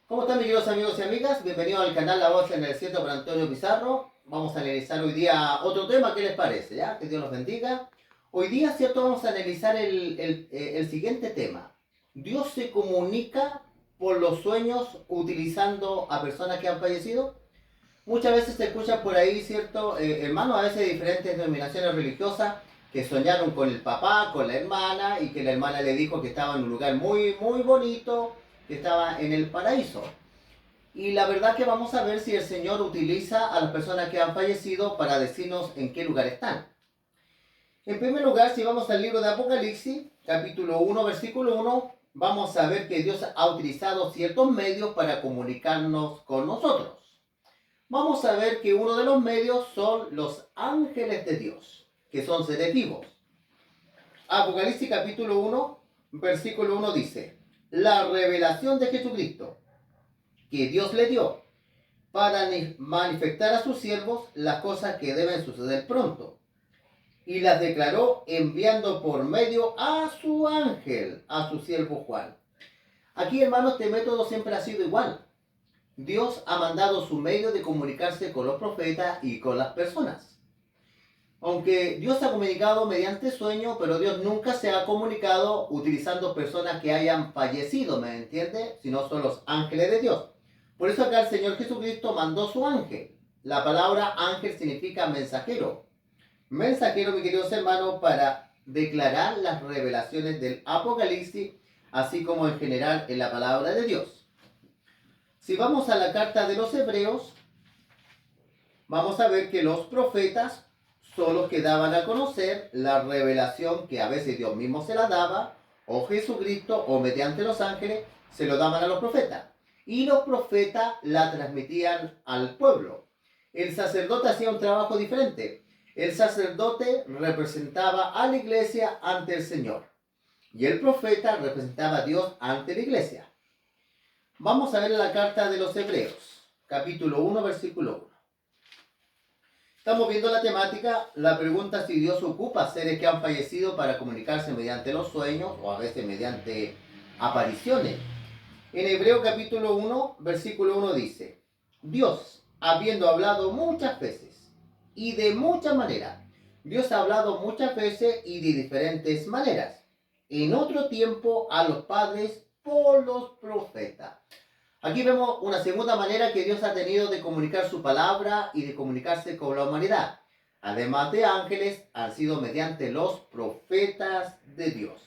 ¿Cómo están mis queridos amigos y amigas? Bienvenidos al canal La Voz en el Desierto por Antonio Pizarro. Vamos a analizar hoy día otro tema, ¿qué les parece? ¿Ya? Que Dios los bendiga. Hoy día, ¿cierto? Vamos a analizar el siguiente tema. ¿Dios se comunica por los sueños utilizando a personas que han fallecido? Muchas veces se escucha por ahí, ¿cierto? Hermanos, a veces de diferentes denominaciones religiosas que soñaron con el papá, con la hermana, y que la hermana le dijo que estaba en un lugar muy, muy bonito, que estaba en el paraíso. Y la verdad que vamos a ver si el Señor utiliza a las personas que han fallecido para decirnos en qué lugar están. En primer lugar, si vamos al libro de Apocalipsis, capítulo 1, versículo 1, vamos a ver que Dios ha utilizado ciertos medios para comunicarnos con nosotros. Vamos a ver que uno de los medios son los ángeles de Dios, que son seres vivos. Apocalipsis capítulo 1, versículo 1 dice, la revelación de Jesucristo que Dios le dio para manifestar a sus siervos las cosas que deben suceder pronto. Y las declaró enviando por medio a su ángel, a su siervo Juan. Aquí, hermanos, este método siempre ha sido igual. Dios ha mandado su medio de comunicarse con los profetas y con las personas. Aunque Dios ha comunicado mediante sueño, pero Dios nunca se ha comunicado utilizando personas que hayan fallecido, ¿me entiende? Sino son los ángeles de Dios. Por eso acá el Señor Jesucristo mandó su ángel. La palabra ángel significa mensajero. Mensajero, mi queridos hermanos, para declarar las revelaciones del Apocalipsis, así como en general en la palabra de Dios. Si vamos a la carta de los Hebreos, vamos a ver que los profetas son los que daban a conocer la revelación que a veces Dios mismo se la daba, o Jesucristo, o mediante los ángeles, se lo daban a los profetas. Y los profetas la transmitían al pueblo. El sacerdote hacía un trabajo diferente. El sacerdote representaba a la iglesia ante el Señor. Y el profeta representaba a Dios ante la iglesia. Vamos a ver la carta de los Hebreos, capítulo 1, versículo 1. Estamos viendo la temática, la pregunta si Dios ocupa seres que han fallecido para comunicarse mediante los sueños o a veces mediante apariciones. En Hebreo capítulo 1, versículo 1 dice, Dios, habiendo hablado muchas veces y de muchas maneras, Dios ha hablado muchas veces y de diferentes maneras, en otro tiempo a los padres por los profetas. Aquí vemos una segunda manera que Dios ha tenido de comunicar su palabra y de comunicarse con la humanidad. Además de ángeles, han sido mediante los profetas de Dios.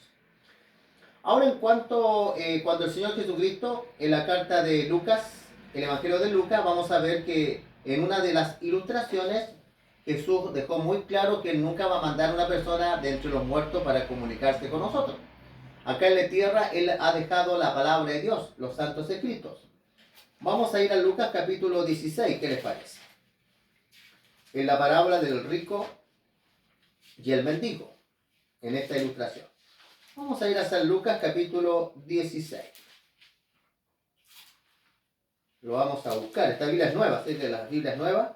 Ahora en cuanto, cuando el Señor Jesucristo, en la carta de Lucas, el Evangelio de Lucas, vamos a ver que en una de las ilustraciones, Jesús dejó muy claro que Él nunca va a mandar a una persona de entre los muertos para comunicarse con nosotros. Acá en la tierra Él ha dejado la palabra de Dios, los santos escritos. Vamos a ir a Lucas capítulo 16, ¿qué les parece? En la parábola del rico y el mendigo, en esta ilustración. Vamos a ir a San Lucas capítulo 16. Lo vamos a buscar. Esta Biblia es nueva, ¿sí? De las Biblias nuevas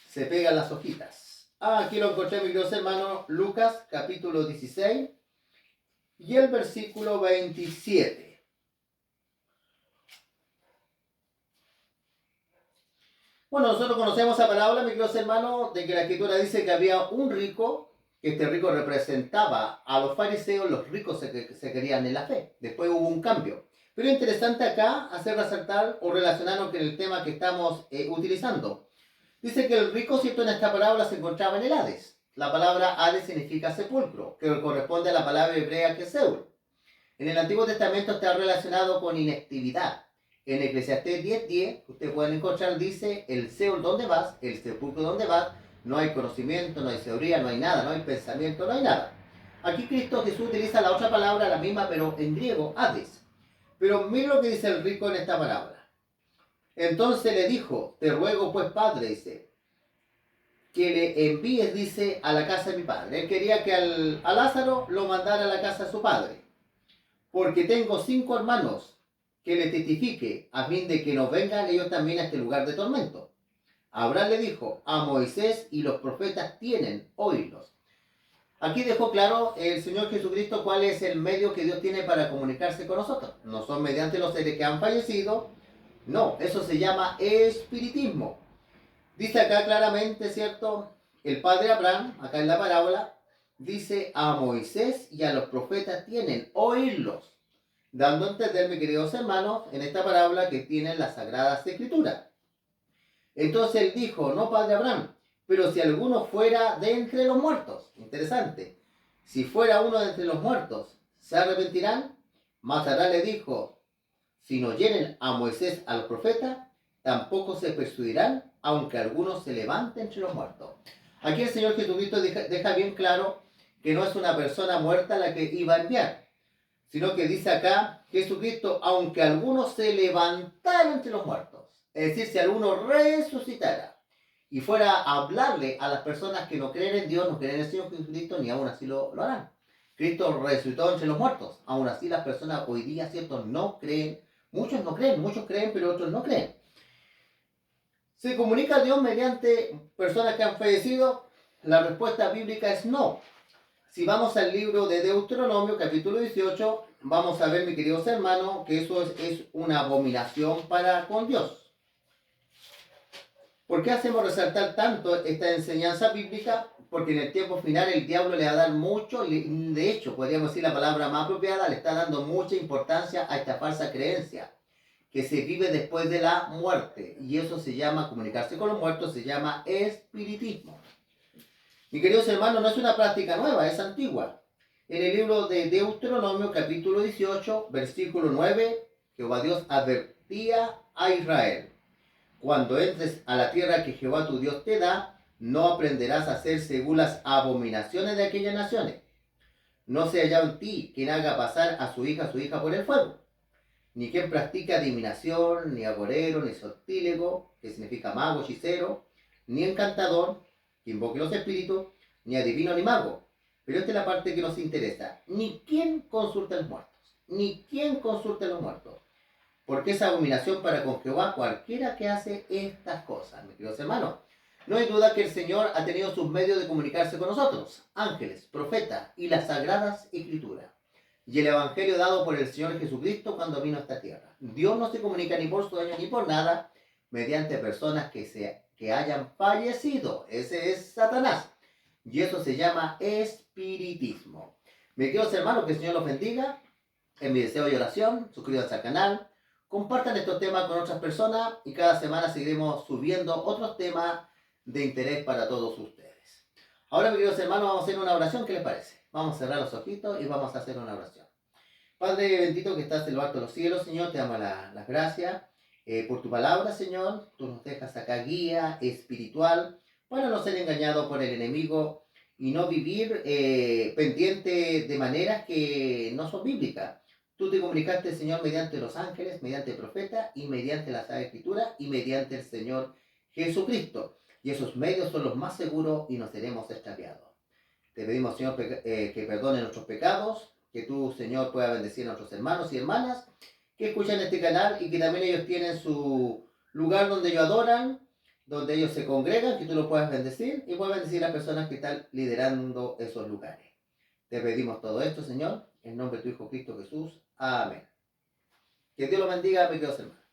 se pegan las hojitas. Aquí lo encontré, mis queridos hermanos, Lucas capítulo 16 y el versículo 27. Bueno, nosotros conocemos esa parábola, mis queridos hermanos, de que la Escritura dice que había un rico, que este rico representaba a los fariseos, los ricos se querían en la fe. Después hubo un cambio. Pero es interesante acá hacer resaltar o relacionarnos con el tema que estamos utilizando. Dice que el rico, cierto, en esta parábola se encontraba en el Hades. La palabra Hades significa sepulcro, que corresponde a la palabra hebrea que es Seúl. En el Antiguo Testamento está relacionado con inactividad. En Eclesiastés 10:10, ustedes pueden encontrar, dice, el Seol donde vas, el sepulcro donde vas, no hay conocimiento, no hay sabiduría, no hay nada, no hay pensamiento, no hay nada. Aquí Cristo Jesús utiliza la otra palabra, la misma, pero en griego, Hades. Pero miren lo que dice el rico en esta palabra. Entonces le dijo, te ruego pues, Padre, dice, que le envíes, dice, a la casa de mi padre. Él quería que a Lázaro lo mandara a la casa de su padre. Porque tengo 5 hermanos, que le testifique, a fin de que no vengan ellos también a este lugar de tormento. Abraham le dijo, a Moisés y los profetas tienen, oírlos. Aquí dejó claro el Señor Jesucristo cuál es el medio que Dios tiene para comunicarse con nosotros. No son mediante los seres que han fallecido, No, eso se llama espiritismo. Dice acá claramente, ¿cierto? El padre Abraham, acá en la parábola, dice a Moisés y a los profetas tienen oírlos, dando a entender, mis queridos hermanos, en esta parábola que tienen las sagradas escrituras. Entonces él dijo, no, padre Abraham, pero si alguno fuera de entre los muertos, interesante, si fuera uno de entre los muertos, ¿se arrepentirán? Más allá le dijo, si no oyeren a Moisés a los profetas, tampoco se persuadirán, aunque algunos se levanten entre los muertos. Aquí el Señor Jesucristo deja bien claro que no es una persona muerta la que iba a enviar, sino que dice acá Jesucristo, aunque algunos se levantaran entre los muertos, es decir, si alguno resucitara y fuera a hablarle a las personas que no creen en Dios, no creen en el Señor Jesucristo, ni aún así lo harán. Cristo resucitó entre los muertos, aún así las personas hoy día, ¿cierto?, no creen. Muchos no creen, muchos creen, pero otros no creen. ¿Se comunica a Dios mediante personas que han fallecido? La respuesta bíblica es no. Si vamos al libro de Deuteronomio, capítulo 18, vamos a ver, mis queridos hermanos, que eso es una abominación para con Dios. ¿Por qué hacemos resaltar tanto esta enseñanza bíblica? Porque en el tiempo final el diablo le va a dar mucho, de hecho, podríamos decir la palabra más apropiada, le está dando mucha importancia a esta falsa creencia que se vive después de la muerte. Y eso se llama, comunicarse con los muertos, se llama espiritismo. Mis queridos hermanos, no es una práctica nueva, es antigua. En el libro de Deuteronomio, capítulo 18, versículo 9, Jehová Dios advertía a Israel: cuando entres a la tierra que Jehová tu Dios te da, no aprenderás a hacer según las abominaciones de aquellas naciones. No se hallado en ti quien haga pasar a su hija por el fuego, ni quien practique adivinación, ni agorero, ni sortílego, que significa mago, hechicero, ni encantador, que invoque los espíritus, ni adivino ni mago. Pero esta es la parte que nos interesa. Ni quien consulte a los muertos. Ni quien consulte a los muertos. Porque es abominación para con Jehová cualquiera que hace estas cosas. Mis queridos hermanos, no hay duda que el Señor ha tenido sus medios de comunicarse con nosotros, ángeles, profetas y las sagradas escrituras. Y el evangelio dado por el Señor Jesucristo cuando vino a esta tierra. Dios no se comunica ni por sueños ni por nada mediante personas que hayan fallecido. Ese es Satanás. Y eso se llama espiritismo. Mis queridos hermanos, que el Señor los bendiga. En mi deseo y oración, suscríbanse al canal, compartan estos temas con otras personas y cada semana seguiremos subiendo otros temas de interés para todos ustedes. Ahora, mis queridos hermanos, vamos a hacer una oración. ¿Qué les parece? Vamos a cerrar los ojitos y vamos a hacer una oración. Padre bendito que estás en lo alto de los cielos, Señor, te damos las gracias por tu palabra, Señor. Tú nos dejas acá guía espiritual para no ser engañados por el enemigo y no vivir pendiente de maneras que no son bíblicas. Tú te comunicaste, Señor, mediante los ángeles, mediante el profeta y mediante la Sagrada Escritura y mediante el Señor Jesucristo. Y esos medios son los más seguros y no seremos extraviados. Te pedimos, Señor, que perdone nuestros pecados, que tú, Señor, puedas bendecir a nuestros hermanos y hermanas que escuchan este canal y que también ellos tienen su lugar donde ellos adoran, donde ellos se congregan, que tú los puedas bendecir y puedas bendecir a las personas que están liderando esos lugares. Te pedimos todo esto, Señor, en nombre de tu Hijo Cristo Jesús. Amén. Que Dios los bendiga, mis queridos hermanos.